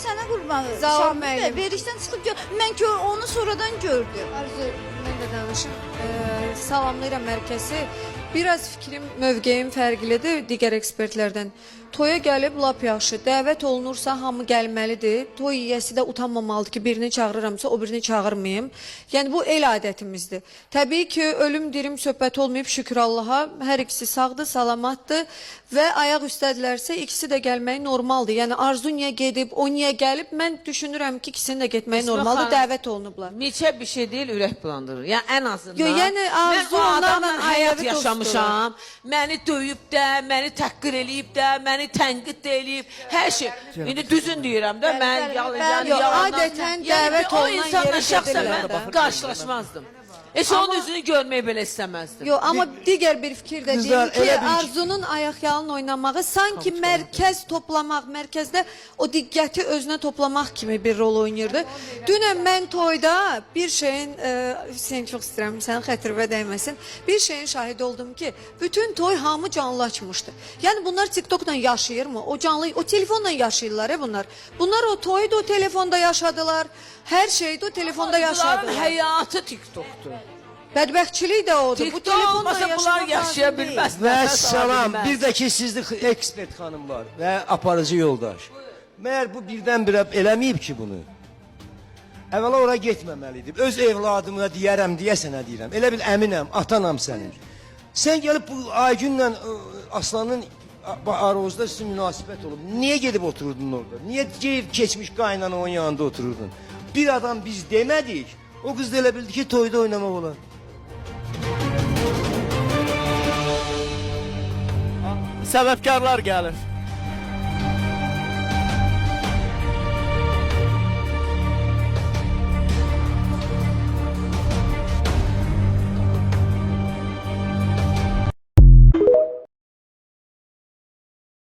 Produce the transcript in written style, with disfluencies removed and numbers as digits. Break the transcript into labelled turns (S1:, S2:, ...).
S1: sənə qurban.
S2: Zaur
S1: Şahid də
S2: müəllim.
S1: verişdən çıxıb gör. Mən onu sonradan gördüm.
S2: Arzu, mən də danışım. Salamlayıram mərkəzi. Biraz fikrim, mövqeyim fərqlidir digər ekspertlərdən. Toya gəlib lap yaxşı. Dəvət olunursa hamı gəlməlidir. Toy yiyəsi də utanmamalıdır ki, birini çağırıramsa o birini çağırmayım. Yəni bu el adətimizdir. Təbii ki, ölüm dirim söhbət olmayıb şükür Allaha. Hər ikisi sağdır, salamatdır və ayaq üstədilərsə ikisi də gəlməyi normaldır. Yəni Arzu niyə gedib, o niyə gəlib? Mən düşünürəm ki, ikisinin də getməyi normaldır. Dəvət olunublar.
S3: Neçə bir şey deyil, ürək bulandırır. Yəni ən azından.
S2: Yo, yəni Arzu
S3: mən o
S2: onlarla
S3: adamla həyat
S2: ailəvi
S3: yaşamışam. Məni döyüb də, məni təhqir eləyib də, məni tənqid də eləyib. Hər şey. İndi düzün deyirəm də, mən
S2: adətən dəvət
S3: o
S2: olunan
S3: insanla
S2: yerə
S3: şəxsən
S2: gedirlər.
S3: mən qarşılaşmazdım. Heç onun üzünü görməyi belə istəməzdim.
S2: Yo, amma digər bir fikir də
S4: Qızlar,
S2: deyim ki,
S4: elə bir-
S2: Arzunun ayaqyalın oynamağı sanki mərkəz toplamaq, mərkəzdə o diqqəti özünə toplamaq kimi bir rol oynayırdı. Dünən mən toyda bir şeyin, Hüseyin çox istəyirəm, sənin xətirvə dəyməsin, bir şeyin şahidi oldum ki, bütün toy hamı canlı açmışdı. Yəni bunlar TikTok'la yaşayırmı? O canlı, o telefonla yaşayırlar bunlar. Bunlar o toyu da o telefonda yaşadılar, hər şeyi də o telefonda
S3: Bunların
S2: yaşadılar.
S3: həyatı TikTok'dur.
S2: Bədbəxtçilik də odur. Bu
S3: TikTok
S2: telefonla
S3: olmasa bunlar
S2: yaşamaq
S3: yaşaya
S2: lazım deyil.
S3: bilməz.
S4: Və
S3: nəfəs ala
S4: salam,
S3: bilməz.
S4: bir də ki sizlik ekspert xanım var və aparıcı yoldaş. Məyər bu birdən-birə eləməyib ki bunu? Əvvəla ora getməməlidir. Öz evladımına deyərəm, deyəsənə deyirəm. Elə bil əminəm, atanam sənin. Sən gəlib bu Aygünlə Aslanın arazda sizin münasibət olub. Niyə gedib otururdun orada? Niyə gedib keçmiş qaynana onun yanında otururdun? Bir adam biz demədik, o qız da elə bildi ki toyda oynamaq olar.
S5: Səbəbkarlar gəlir.